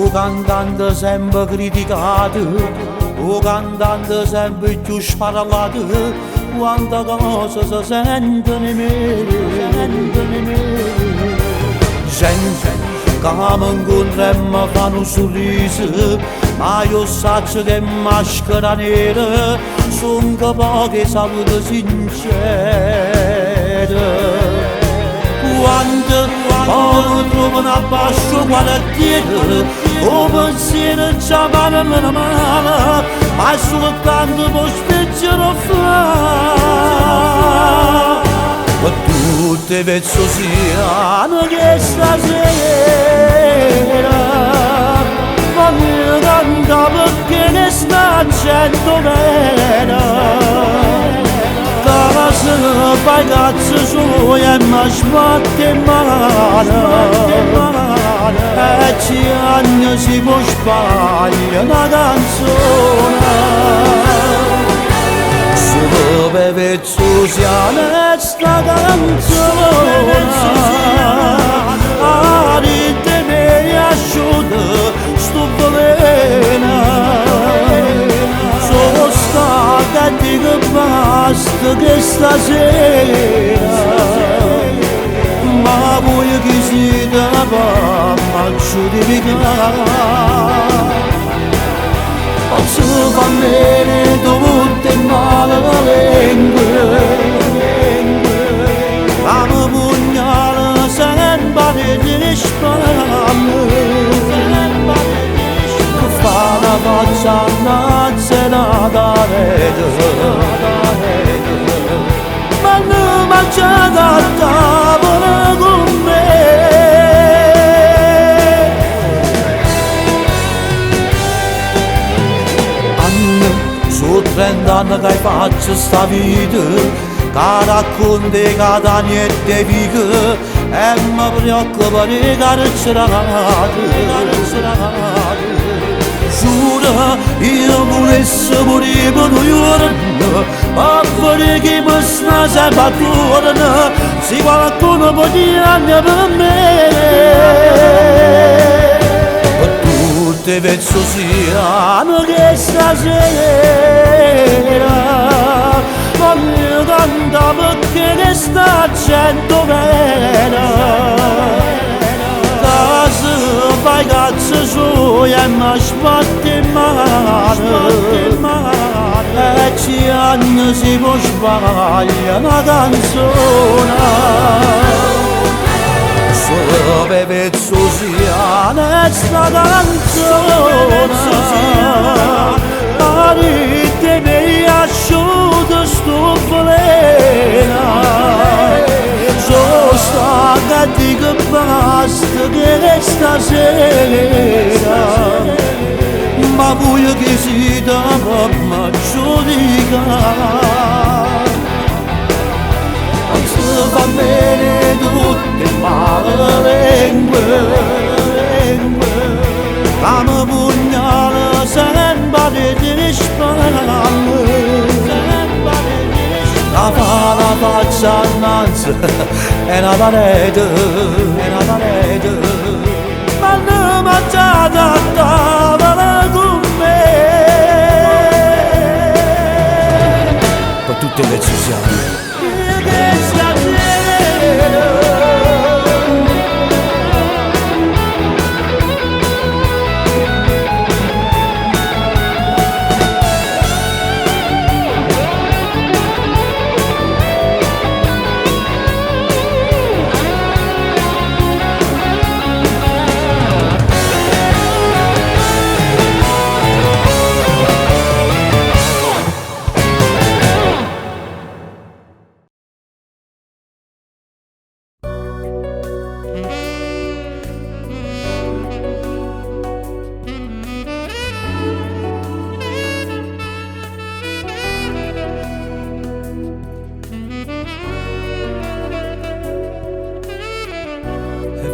O cantante sempre criticato, o cantante sempre più sparallato, quanta cosa si sentono in me, gente che mi incontra e mi fanno un sorriso, ma io so che maschera nera sono pochi saluti sinceri. Quando mi trovano a basso quartiere, o pensiero già male, ma soltanto per spingere fa. Ma tutte vezzo siano che stasera ma mi canta perché ne sta gente vera. Se fai cazzo suoi e mi sbatte male, e ci anni si può sbagliare una canzone. Solo per vezzo sia sta canzone, a rite mi asciuga sto veleno. Sono stata e dico basta che stasera, ma voi chi siete va a giudicare. Posso far bene tutte male lingue, ma mi pugnala sempre di spalle, che fa la faccia nazionale ma non mangiate a tavola con me. Anni, su 30 anni che faccio sta vita, che racconti che da niente vivo, e mi preoccupa di carcerati. Giuro, io volessi morire per un giorno, ma per chi mi sta sempre attorno, se qualcuno può dire per me. Per tutte vezzo siano che stasera, ma mi canta perché ne sta gente vera. Fai cazzo suoi e mi sbatte male, e ci anni si può sbagliare una canzone. Solo per vezzo sia sta canzone, a rite mi asciuga sto veleno. Sono stata e dico basta che stasera, ma voi che siete per me giudicare. Non si fa bene tutte male lingue, ma mi pugnala sempre di spalle. La faccia innanzi è una parete, ma non mangiate a tavola con me. Per tutte le decisioni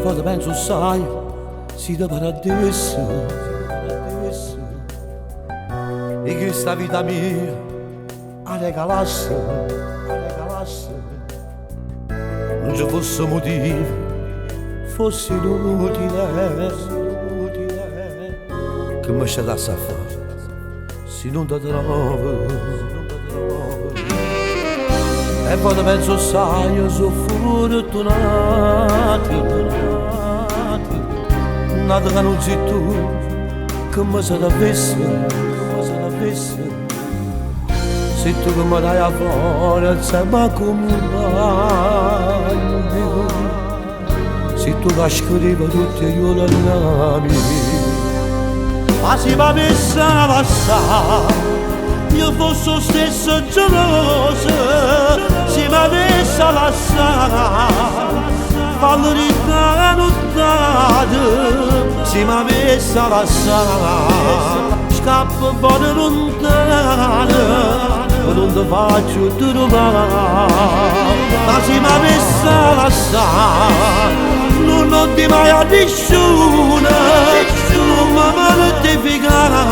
poi penso sai, si da paradiso, e che sta vita mia a regalasse, non ci fosse motivo, fosse inutile, che mi c'è da fare se non ti trovo. E poi penso sai io sono fortunato nato che non sei tu che mi sei avesse se tu che mi dai a fare insieme con me se tu che scrivi tutti io la chiami ma se mi avesse passare io fossi lo stesso geloso se mi avesse lasciato valorità nottata se mi avesse lasciato scappo fuori lontano non ti faccio trovare ma se mi avesse lasciato non ti mai a nessuno non mi mortificare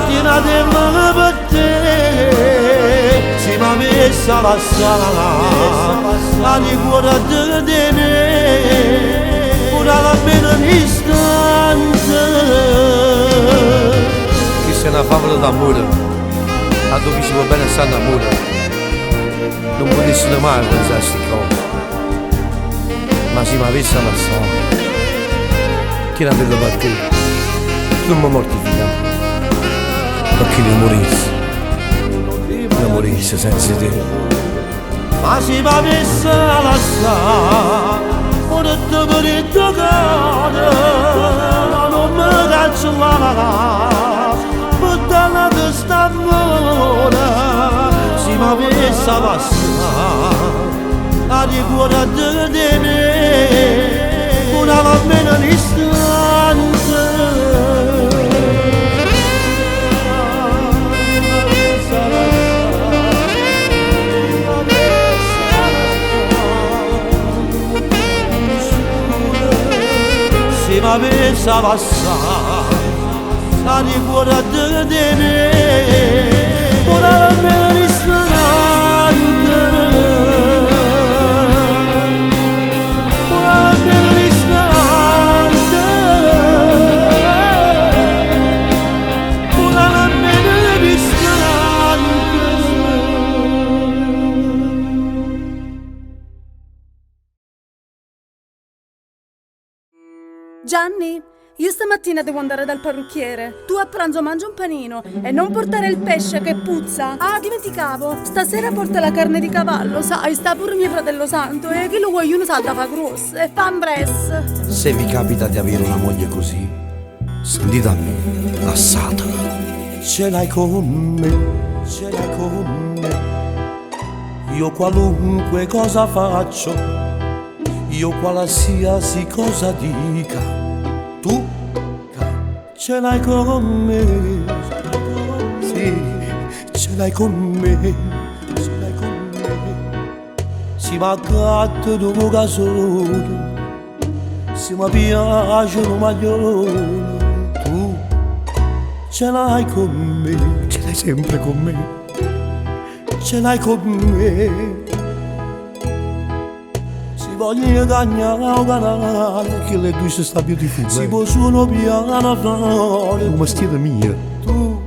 tiena te mano per te se mi avesse lasciato la cuore di me pure almeno un istante chi se ne fa d'amore a dove si va bene sta d'amore non potessero mai pensare a queste cose ma se mi avesse lasciato chi la vedo per te non mi mortificare perché ne morissi senza te ma se mi avesse lasciato ora ti vorrei toccare non mi cancellare buttare questa amore se mi avesse lasciato la cuore di me pure almeno un istante se mi avesse passato la cuore di me pure almeno un istante pure almeno un istante pure almeno un istante. Gianni, io stamattina devo andare dal parrucchiere. Tu a pranzo mangia un panino e non portare il pesce che puzza. Ah, dimenticavo. Stasera porta la carne di cavallo, sai, sta pure mio fratello santo e che lo vuoi uno salta fa grosso e fa un press. Se vi capita di avere una moglie così, sentite a me, lassatela. Ce l'hai con me, ce l'hai con me. Io qualunque cosa faccio, io qualsiasi cosa dica, tu ce l'hai con me, sì, ce l'hai con me, ce l'hai con me. Si mi accatto dopo casolo, si mi piace un maglione, tu ce l'hai con me, ce l'hai sempre con me, ce l'hai con me. Voglio cagnare un canale che le due si sta beautiful. Si può suono piano fuori come stiete mia. Tu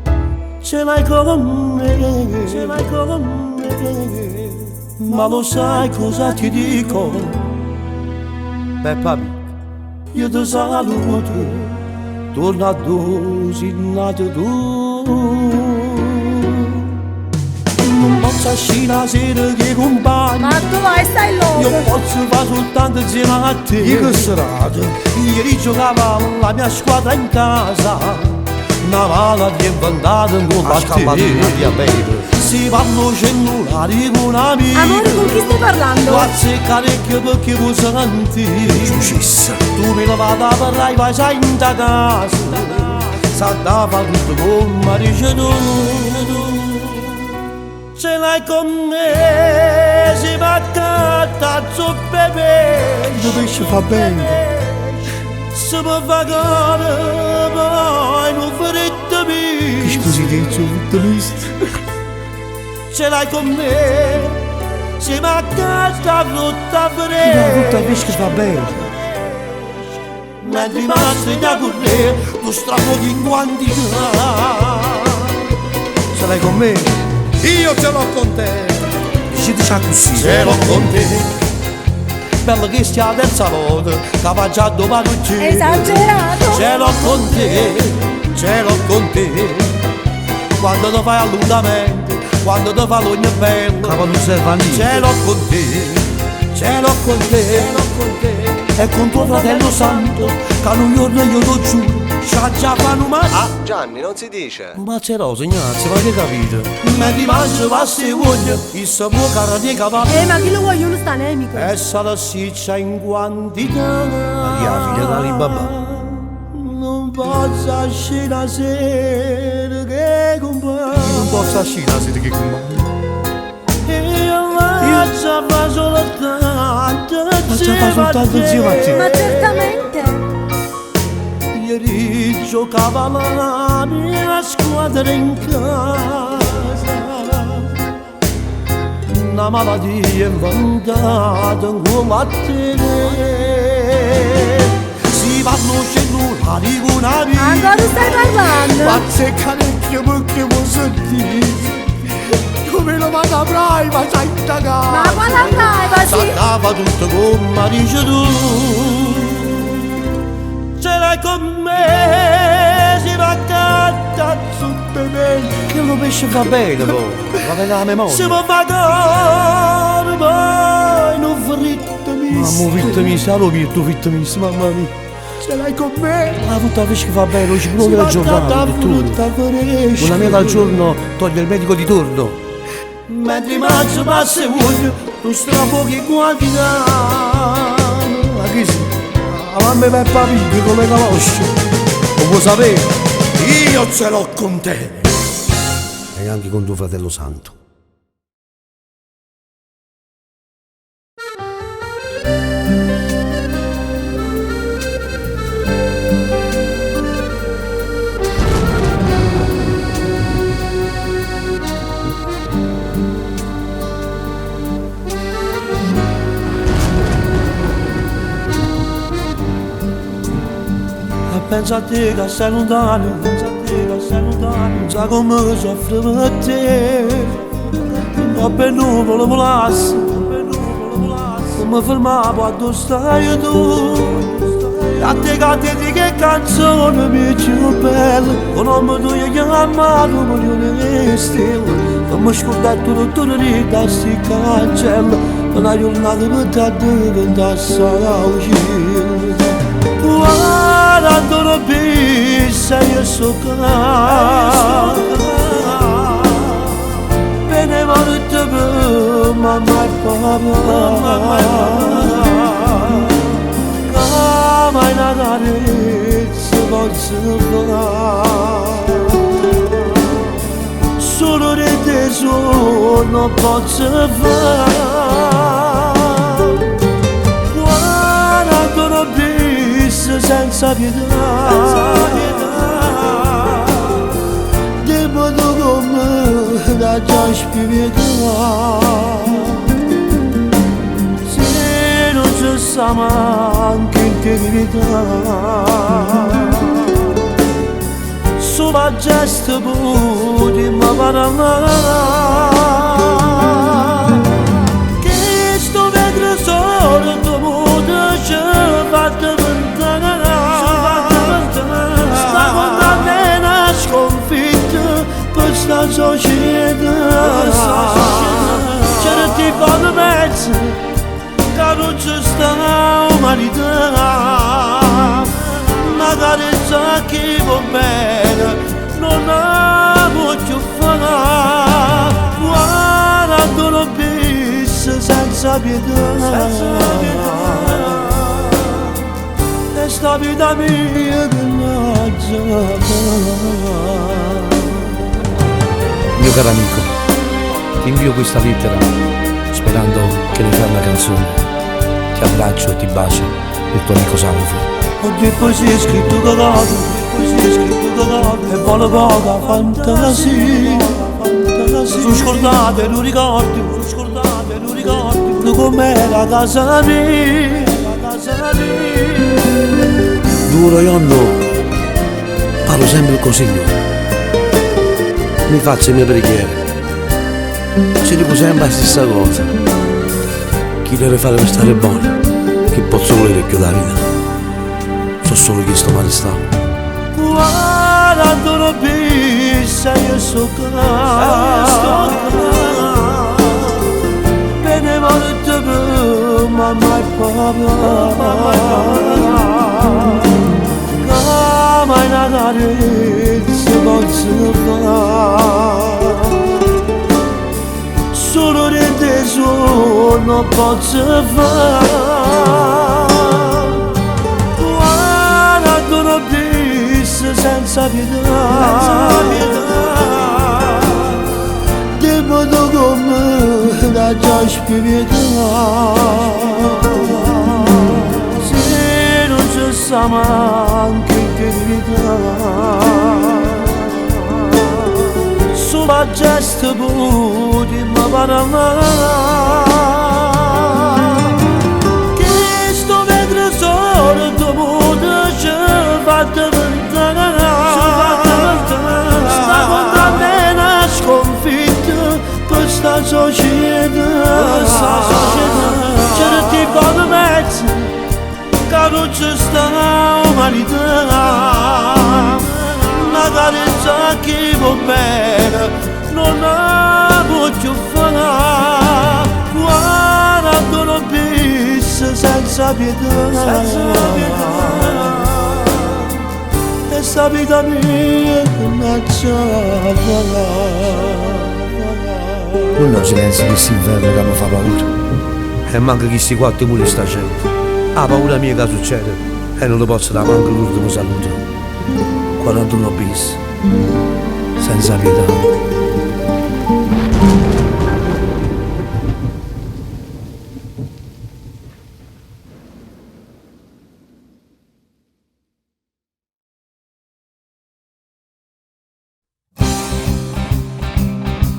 ce l'hai con me, ce l'hai con me. Ma lo sai cosa ti dico? Beh papi, io ti saluto, torna a dove sei nato tu. Non posso uscire la sera che compagni. Ma tu vai, stai loco. Io posso fare soltanto insieme a te. Io che serata. Ieri giocavo la mia squadra in casa. Una mala di inventata con la te. Si parlo cellulare con amici. Amore, con chi stai parlando? Guarda carecchio perché vuoi sentire. Giucissa. Tu me la vado a parlare, vai già in ta casa. Sa da fa tutto come dice tu. Ce l'hai con me, si va a cattare zuppa e pesce. Il pesce fa bene. Se mi fa cane, poi non farete più. Che scusi che c'ho tutto visto. Ce l'hai con me, si va a cattare frutta fresca. La frutta fresca fa bene. mentre rimasti da correre, tu strappo in quantità. Ce l'hai con me? Io ce l'ho con te. Ci diciamo così. Ce l'ho con te, bella che stia terza volta, che va già domani c'è. Esagerato! Ce l'ho con te, ce l'ho con te, quando ti fai allungamento, quando ti fa l'ogno bello. Ma quando serve lì. Ce l'ho con te, ce l'ho con te, ce l'ho con te. E con tuo fratello santo, che un giorno io lo giuro, c'ha già fanno male. Gianni, non si dice. Ma c'è rosa, Ignazio, ma che capito? Ma ti mangio pasta e voglio, il saputo cara di cavallo. Ma chi lo vuoi? Uno sta anemico. E sarà siccia in quantità. Maria, figlia d'Alibaba. Non posso uscire la sera che compagno. Non posso uscire, siete che comando. Io faccio fa soltanto zio Matti. Ma certamente! Ieri giocava la mia squadra in casa, una malattia inventata come a te. Si vanno cellulari con una vita. Ancora stai parlando? Pazze carecchie perché mi sentite. Come lo vado avrai, ma sai in Ma casa. quando andai, ma sì? S'accava tutto come dici tu. Ce l'hai con me, si va a cantare su bene. Che lo pesce va bene, poi. Va bene la memoria. Si può fare poi non fritto mi. Mamma, fitto mi sta, lo virtu, fitto mi sta, mamma mia. Ce l'hai con me. La frutta pesce che va bene, non ci provi la giornata, dottore. Una mela al giorno toglie il medico di turno. Mentre mangio passa e voglio, tu strappo che quantità. Ma che sì? La mamma e Peppa Pig come conosci? Lo puoi sapere? Io ce l'ho con te. E anche con tuo fratello santo. Pensa a te che sei lontano, pensa a te che sei lontano. Non sai come soffro per te. Ma per nuvolo volasse, come fermavo a dove stai tu. A te che di che canzone mi più bella. Con nome tu io chiamato milione di stelle. Non mi scordare tutto da sti cancelli. Non hai giornata per te diventare uscire. Guardando la pista io so che bene volete per mamma e papà. Che mai una carezza posso fare. Solo di te non posso fare. Guardando la pista senza pietà, devo come da già spiegare. Se non ci sta anche in verità, solo gesto potremmo parlare. Che sto vetro solo tu muto ci fatte sta condanna sconfitta per sta società. C'era tipo di mezzo che non ci sta umanità. Magari sa chi va bene non la voglio fare. Guardando la pista senza pietà. Questa vita mia che non Mio caro amico, ti invio questa lettera sperando che ne fai una canzone. Ti abbraccio e ti bacio, il tuo amico Salvo. oggi poi si è scritto cagato, e vuole poca fantasia. Sono scordate, non ricordi, tu com'era casa mia. Duro io no, parlo sempre col Signore. Mi faccio le mie preghiere. Ci dico sempre la stessa cosa. Chi deve fare per stare buono, chi posso volere più la vita. So solo chi sto male sta. Quando non pissa io sto qua, bene volte ma mai papà, come in adarezza posso fare, solo rete non posso fare. Quando non pissa senza pietà, tempo come da già spiegata. Se non ci sa manche che vita, solo gesto puti ma parlare. Che sto vetro solo dopo ci fatte vent'anni, sta condanna sconfitta questa società, certi buoni mezzi che non c'è sta umanità, magari già chi va bene non la voglio fare. Quando non pissa senza pietà, e sta vita mia non c'è Non ho silenzio di quest'inverno che mi fa paura. E manca chi sti quattro pure sta gente. La paura mia che succede e non lo posso dare manco l'ultimo saluto. 41 bis, senza pietà.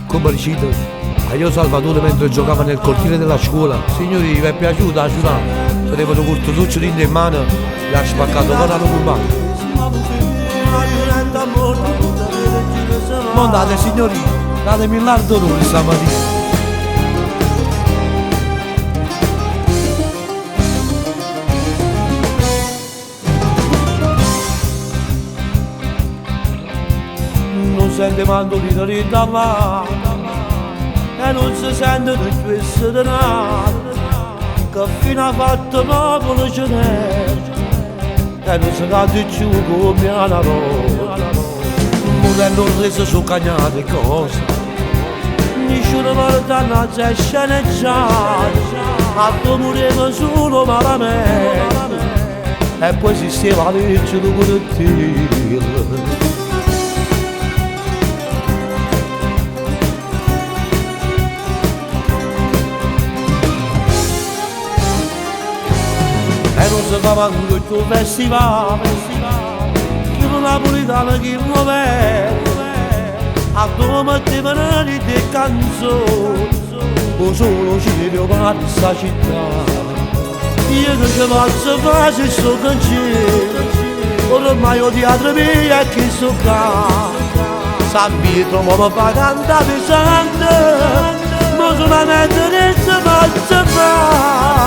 Come recito, a io Salvatore mentre giocava nel cortile della scuola. Signori, vi è piaciuta la giornata? Se devono curto tuccio in mano, gli ha spaccato con la curvata. Mondate signori, datemi l'ardo d'ore stamattina. Non sente mandolino ridava e non si sente di questo denaro che fino a fatto popolo ce n'è e non si cade più come una volta. Modello reso su cagnate cose, nessuno guarda una sceneggiata, a tu muriamo solo malamente e poi esisteva la legge di correttivo. E non si fa manco il tuo festival, chi non napolitano chi non vede, a dove mettevano di te canzoni, o solo ci devo fare questa città. Io che ci faccio fare se sto cancello, ormai ho teatro mia e chi sto qua. San Pietro mi fa cantare pesante, ma solamente che si faccia fare.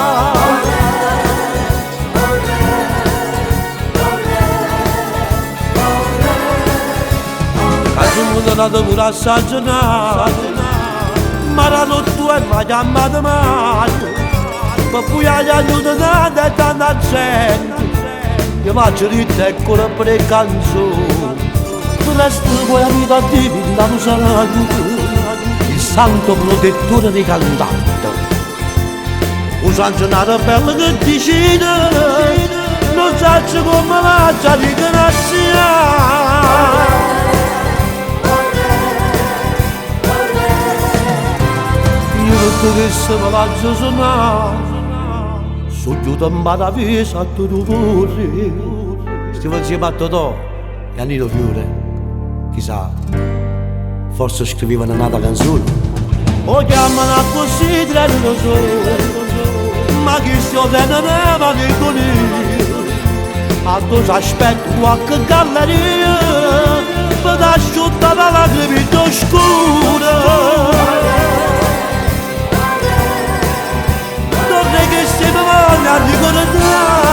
Sono nato pure a stagionare, ma la notte mi ha chiamato male, ma poi agli aiutati e tanta gente, io faccio ritta e con le canzoni, il resto poi la vita divina lo sarà il santo protettore dei cantanti, un sanzionato bello che decide, non sa come va già di grazia. Tutto che se me faccio suonare, su giù da Maravisa a tu corri. Stiamo insieme a Totò e a Nino Fiore, chissà, forse scrivevano un'altra canzone. O chiamano così tre non lo so, ma chi si ottiene ma che con io, Atunci aspetto qualche galleria per asciuttare la lacrime oscura. Vorrei che se mi voglia ricordare.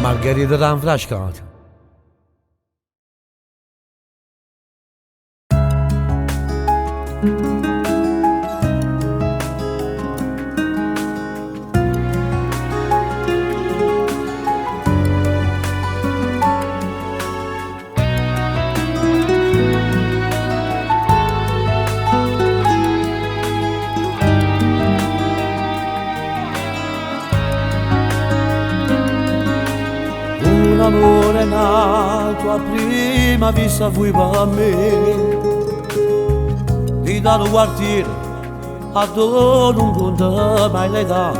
Margherita Flaschkart. Un amore nato a prima vista fui per me. Di da un quartiere a dove non conta mai l'età.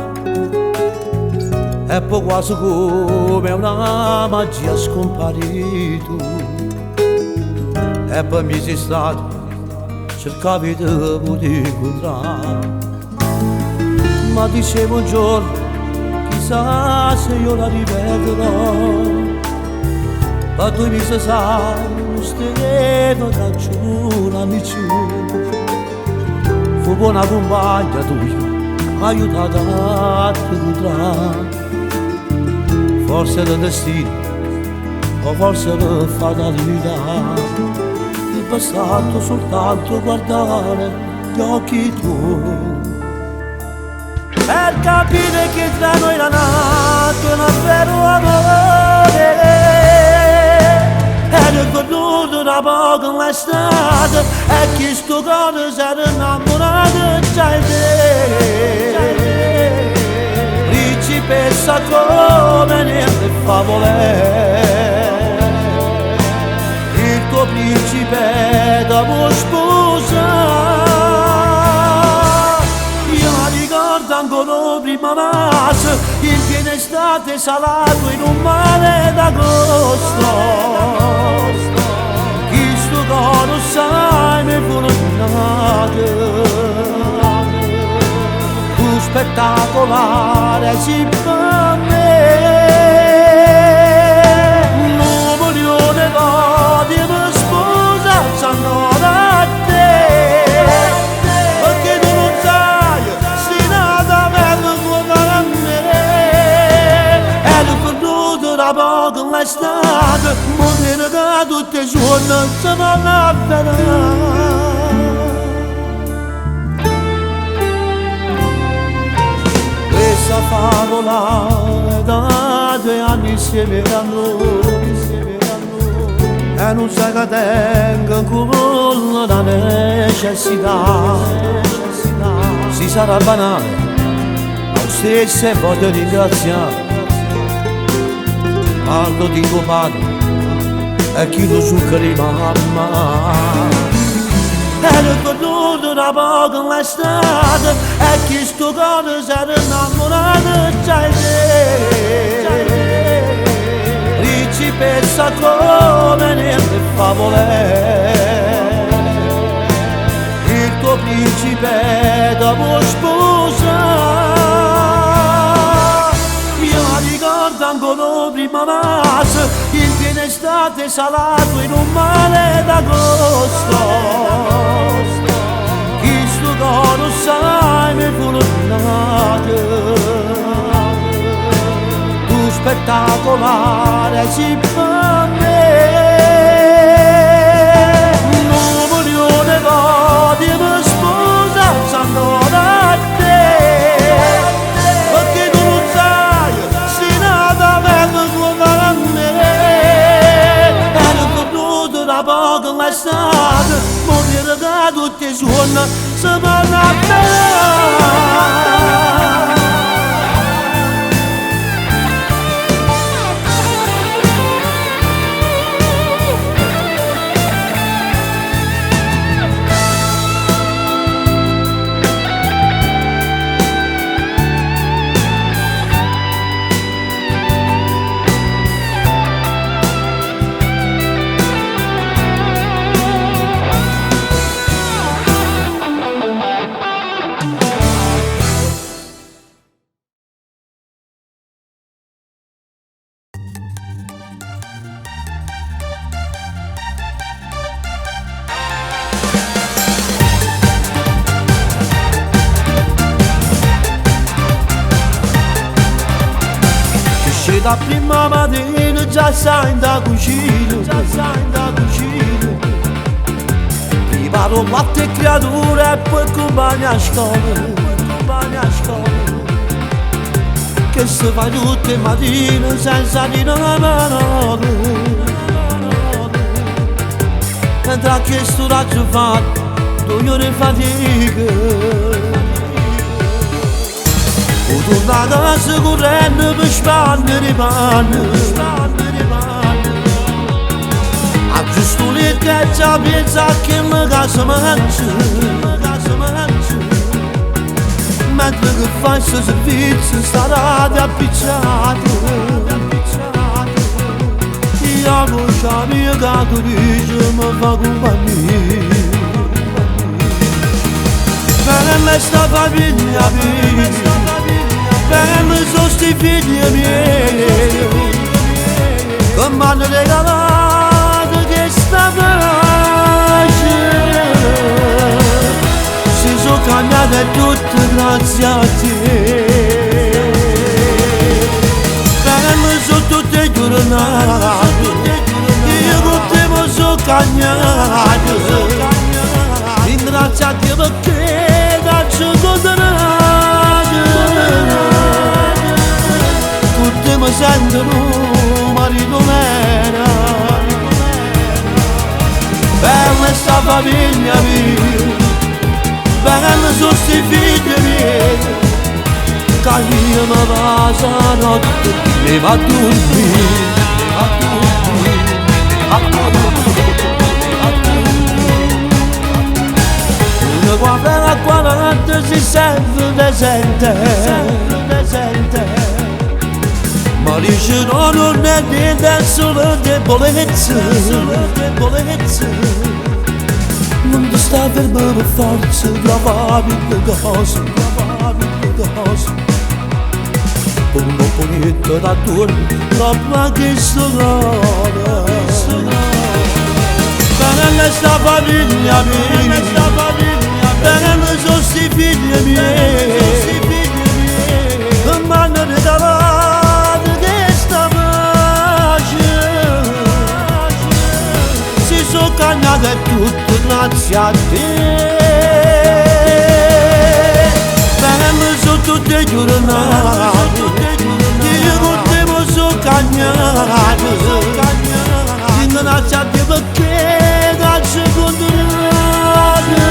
E poi quasi come una magia scomparito. E poi mi sei stato, cercavi di poter incontrare. Ma dicevo un giorno, chissà se io la rivedrò. Ma tu mi sai, non stevo da giù, amici. Fu buona compagna tua, aiutata a te incontrare. Forse da destino, o forse da fatalità. Mi è bastato soltanto guardare gli occhi tuoi per capire che tra noi era nato un vero amore. Ero venuto da poco in l'estate e che sto cuore si era innamorato già di te. Principessa come nelle favole, il tuo principe dopo sposa. Ancora prima marzo, in piena estate salato in un mare d'agosto. Chi sto coro sai mi fortunato, tu spettacolare si per me. Un milione di mi sposa ancora a te. Perché tu non sai da poco in l'estate, morire da tutte le giorni, se non avverrà. Questa favola è da 2 anni insieme a noi, e non sai che tengo ancora la necessità. Si sarà banale, ma lo stesso voglio ringraziare. Parlo di tuo padre e chi lo zucca di mamma. Ero venuto da poco in l'estate e chi sto cuore si era innamorato già di te. Principessa come nelle favole, il tuo principe dopo sposa. Ancora prima marzo, in piena estate salato in un mare d'agosto. Chi sto coro sai mi fortunato, tu spettacolare si per me. Un milione di mi sposa ancora a te. Perché tu non sai da poco in l'estate, morire da tutte le giorni, se me la Da prima mattina già sai da cucina, già sai da cucina. Preparo latte e creature e poi compagna a scuola, che si fa tutte le mattine senza dire una parola. Mentre a questo raggio fatto 2 ore di fatica, ho tornato a casa correndo per spandere i panni, a giusto lì che già pensa che mi casa mentre che fai sto servizio starate appicciati, io con la mia catorice mi fa compagnia. Per me sta famiglia mia, per me sono sti figli miei, che mi hanno regalato questa pace. Si sono cambiate tutte grazie a te. Per me sono tutte giornate, io con te mi sono cambiato. Ringraziati perché caccio condannato, tutti mi sentono marito mera. Bella sta famiglia mia, bella sono sti figli miei, che io mi passo la notte, mi va a dormire, quando la 40 si sente decente, ma dice no, non è niente, è solo debolezza. Non ti sta fermo per forza, trovavi le cose, un pochettino da turno, troppo che sto cuore. Bella sta famiglia mia, bella sono sti figli miei, che mi hanno regalato questa pace. Si sono cambiate tutte grazie a te. Bella sono tutte giornate, io con te mi sono cambiato. Ringrazio a te perché caccio condannato,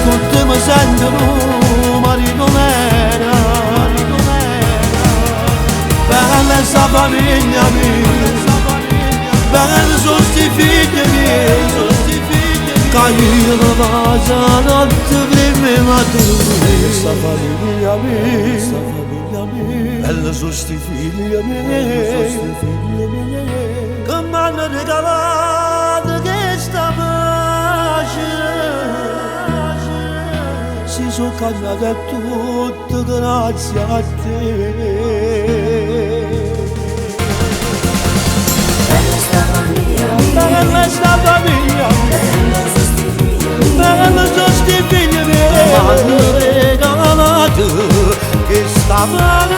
tutti mi sentono marito mera. Bella sta famiglia mia, bella sono sti figli miei, che io mi passo la notte prima di mattina. Sta famiglia mia, bella sono sti figli miei, che mi hanno regalato questa pace. Si sono cambiate tutte grazie a te. Bella sta famiglia, bella sono sti figli miei, che hanno regalato questa pace.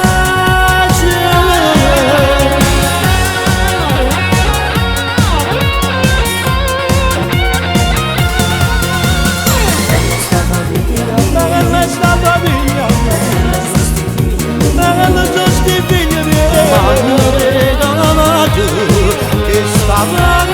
Bella sono sti figli miei, che hanno regalato questa pace.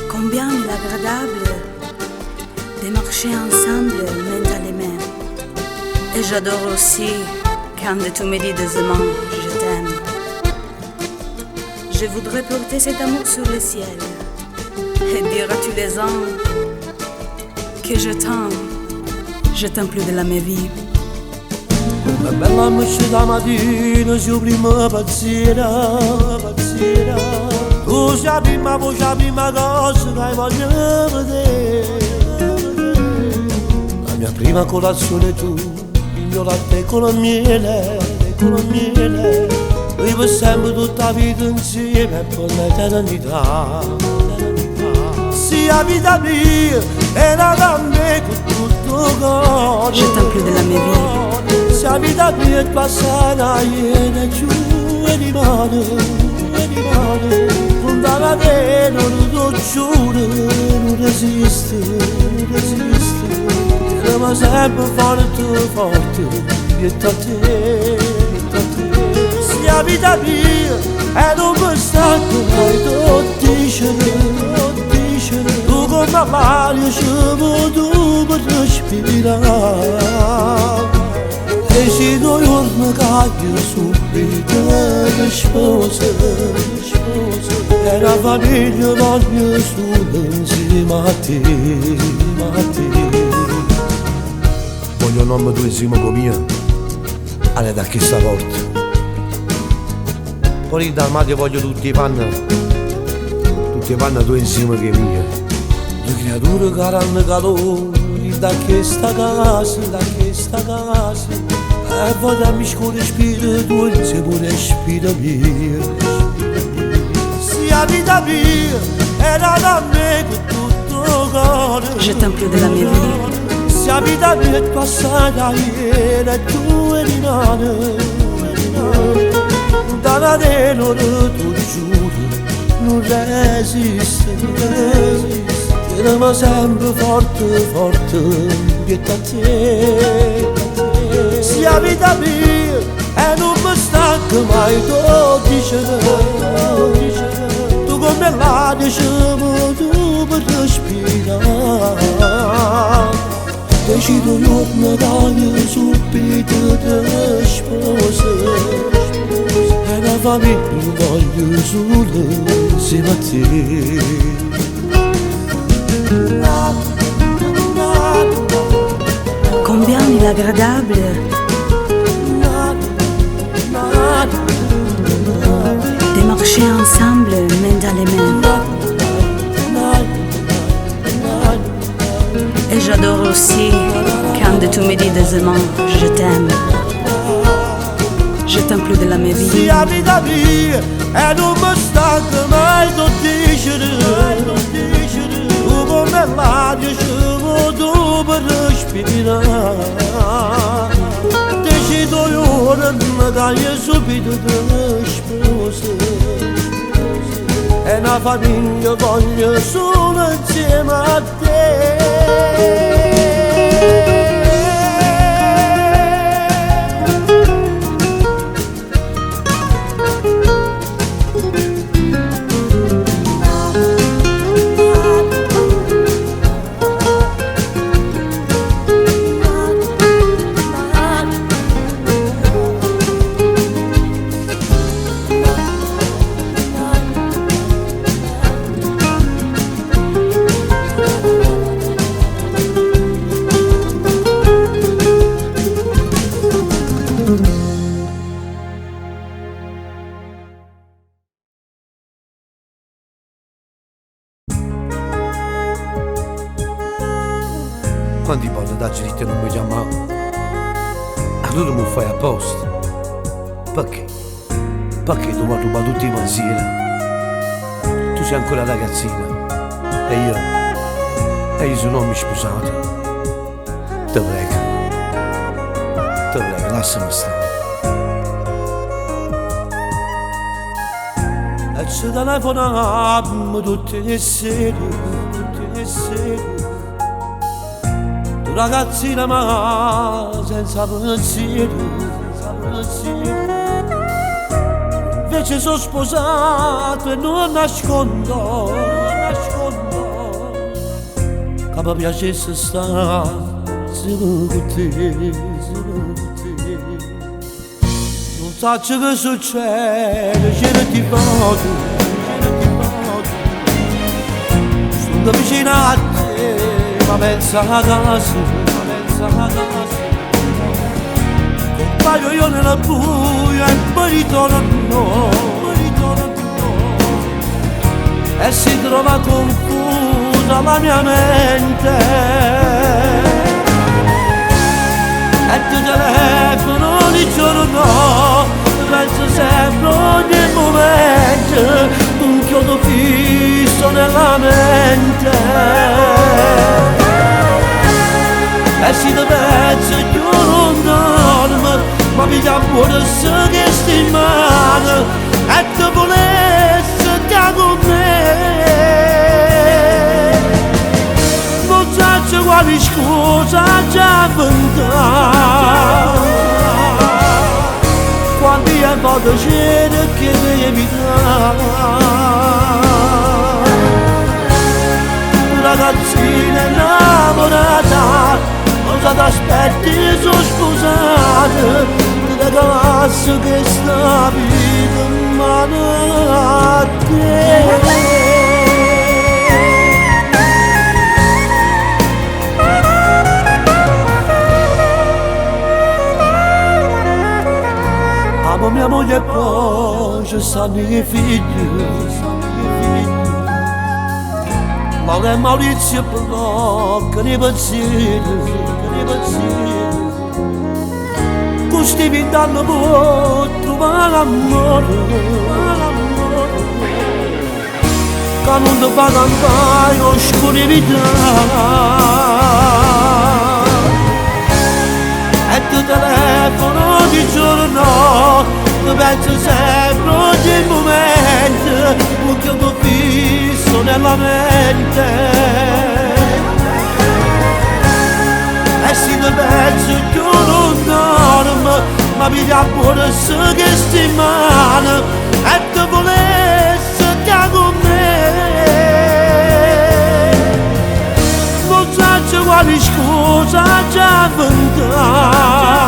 Combien il est agréable de marcher ensemble main dans les mains. Et j'adore aussi quand tu me dis doucement je t'aime. Je voudrais porter cet amour sur le ciel et dire à tous les hommes que je t'aime, Je t'aime plus de la mia vie. Una bella mescita mattina si prima pazzina, pazzina. Tu sei la prima voce, la prima cosa che voglio vedere. La mia prima colazione tu, il mio latte con la miele, con la miele. Noi per sempre tutta la vita insieme per l'eternità. Sì, la vita mia è nata a me con tutto il cuore. Je t'aime plus de la mia vie. Se la vita mia è passata ieri giù e rimane, lontana da te non lo giuro, non resiste, non resiste. Te ma sempre forte, forte, dietro a te, dietro a te. Se la vita mia è un messaggio mai tu dicere, tu come l'aria siamo tu per respirare. E se noi giorni cade subito le spose, e la famiglia voglio solo insieme a te, a te. Voglio un nome tu insieme con mia, alle da questa volta. Poi dal mare voglio tutti i panni tu insieme che mia. Due creature che hanno calore da questa casa, da questa casa. E voglio mi scuola respiro tu insieme respiro mio. Se la vita mia era da me con tutto il cuore. Je t'aime plus de la mia vie. Se la vita mia è passata ieri e tu eri nata, da te non tu giuro, non resiste, non resiste. Ma sempre forte, forte, dietro a te. Se la vita mia e non mi stanca mai tu dicere, tu come l'aria siamo tu per respirare. Decido giorno dai subito te spose, e la famiglia voglio solo insieme a te. Combien inagradable de marcher ensemble, main dans les mains. Et j'adore aussi quand tu me dis aisément je t'aime. Je t'aime plus de la mia Se vie. la vita mia e non mi stanca mai tu dicere, tu come l'aria siamo tu per respirare. Decido giorno dai subito te spose, e una famiglia voglio solo insieme a te. Quanti volte da gente non mi chiama? Allora mi fai apposta. Perché? Perché tu mi rubato tutti i pensieri? Tu sei ancora ragazzina e io sono uomo sposato. Te prego, lasciami stare. E ci telefonavamo tutte le sere, tu ragazzina ma senza pensiero, invece sono sposato e non nascondo, che mi piacesse stare solo con te. Non so che succede, c'è ti foto, sono vicino a te, ma pensa a casa, compaio io nella buia e poi ritorno, e si trova confusa la mia mente, e ti telefono di giorno, penso sempre ogni momento, un chiodo fisso nella mente, e si te penso che io non dormo, ma mi dà buona che sti in mano, e te volessi stare con me. Non so quali scusa già inventare, quando io vado c'era che devi evitare. Ragazzina innamorata, cosa t'aspetti, sono sposata, ti regalasse questa vita in mano a te. Amo mia moglie e poi ci stanno i figli, Laura e Maurizio però che ne pensieri, questi vent'anni può trovare l'amore, che non ti fa campare oscurità, e ti telefono di giorno, ti penso sempre ogni momento, un chiodo fisso nella mente, e se ti penso che io non dormo, ma mi dà buona che sti in mano, e ti volessi stare con me. Non so quali scusa già inventare,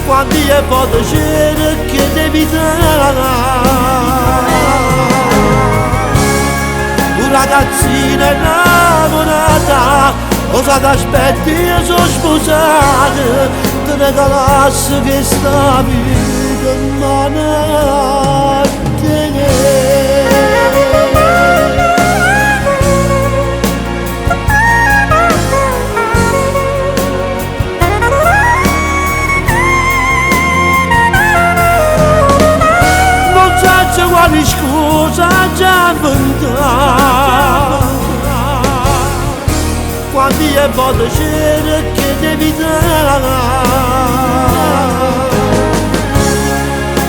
quando io vado c'era che devi dare. Tu ragazzina innamorata, cosa t'aspetti, io sono sposata, ti regalassi questa vita in mano a te. Quali scusa già inventare, quando io vado c'era che devi dare.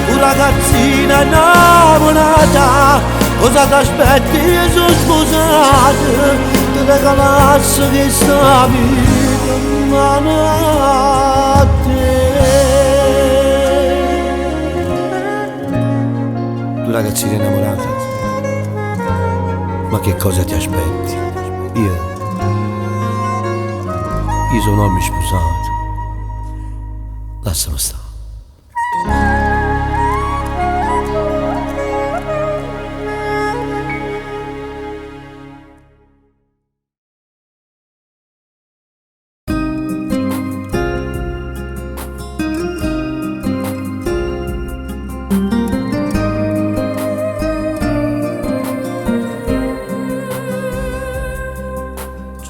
Tu ragazzina innamorata, cosa t'aspetti, io sono sposata, ti regalassi questa vita in mano a te. Tu ragazzina innamorata, ma che cosa ti aspetti? Io sono un uomo sposato, lasciamo stare.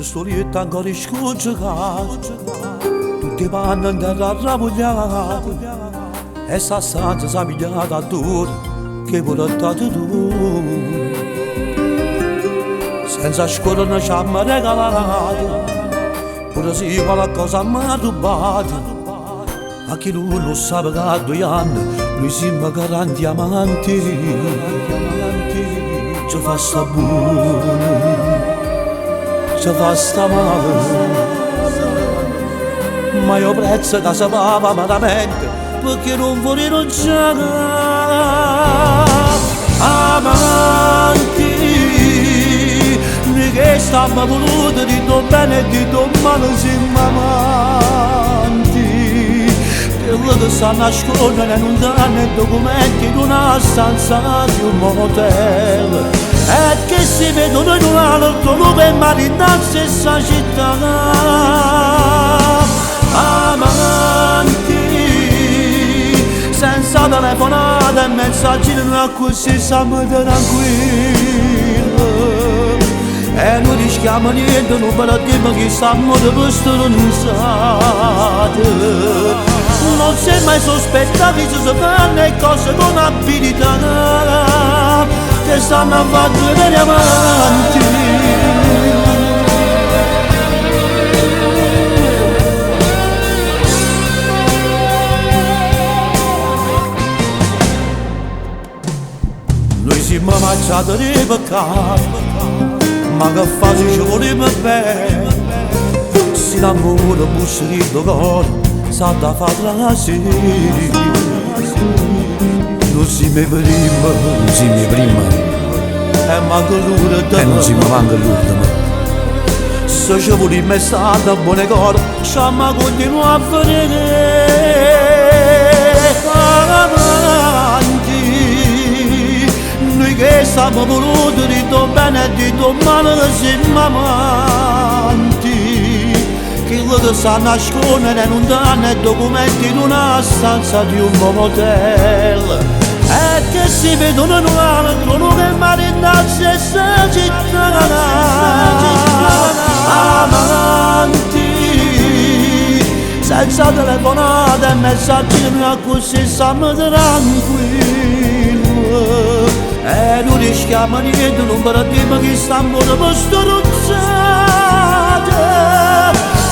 Sto letto ancora scocciato, tutti i panni in terra ravogliati, e sta stanza si è pigliata a duro che portate tu. Senza scuola non ci hanno regalato, pure se qualcosa mi ha rubato, a chi lui lo sa che a 2 anni noi siamo grandi amanti, ci fa sta buona, ci fa sta male, ma io prezzo che sapeva malamente, perché non volevo giocare. Amanti, che stiamo voluti di tuo bene e di tuo male, siamo amanti, quello che sta nascondendo non danno documenti in una stanza di un motel. e che si vedono in un altro luogo ma nella stessa città. Amanti senza telefonate e messaggi non a così siamo tranquilli e non rischiamo niente, non parliamo che stiamo di questo non sapete. Non si è mai sospettato che si fanno le cose con abilità che stanno a fare per avanti. Noi siamo mangiati di peccato, ma che fasi ci volevamo bene. Se l'amore bussa di cuore sa da fare la sera. Non si mi prima, e manca l'ora da non si mi manca l'ultimo. se ci volevamo è stata buone cose, ma continua a vedere avanti. Noi che siamo voluti dito bene e dito male siamo amanti. Quello che sa nascondere non danno documenti in una stanza di un motel e che si vedono in un altro luogo ma nella stessa città. Amanti senza telefonate e messaggi non così siamo tranquilli e non rischiamo niente, non parliamo che stiamo da questo ruzzate.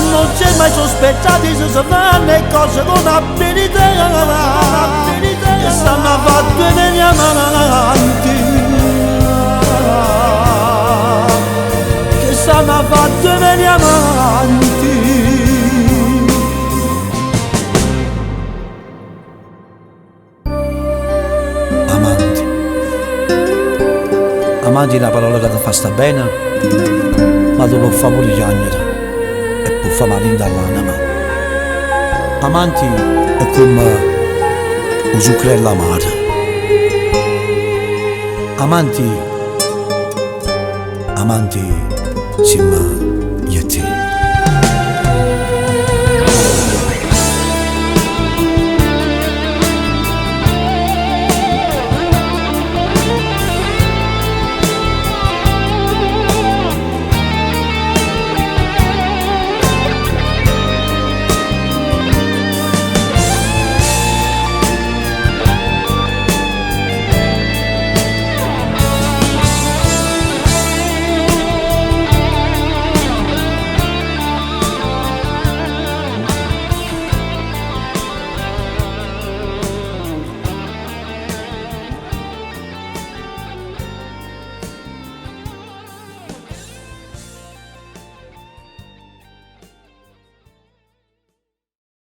Non si è mai sospettato se si fanno le cose con abilità che stanno a fare per amanti, che stanno a fare per amanti. Amanti. Amanti è una parola che ti fa sta bene, ma ti può fare pure piangere e può fare male dall'anima. Amanti è come un zuccherello amato. Amanti, siamo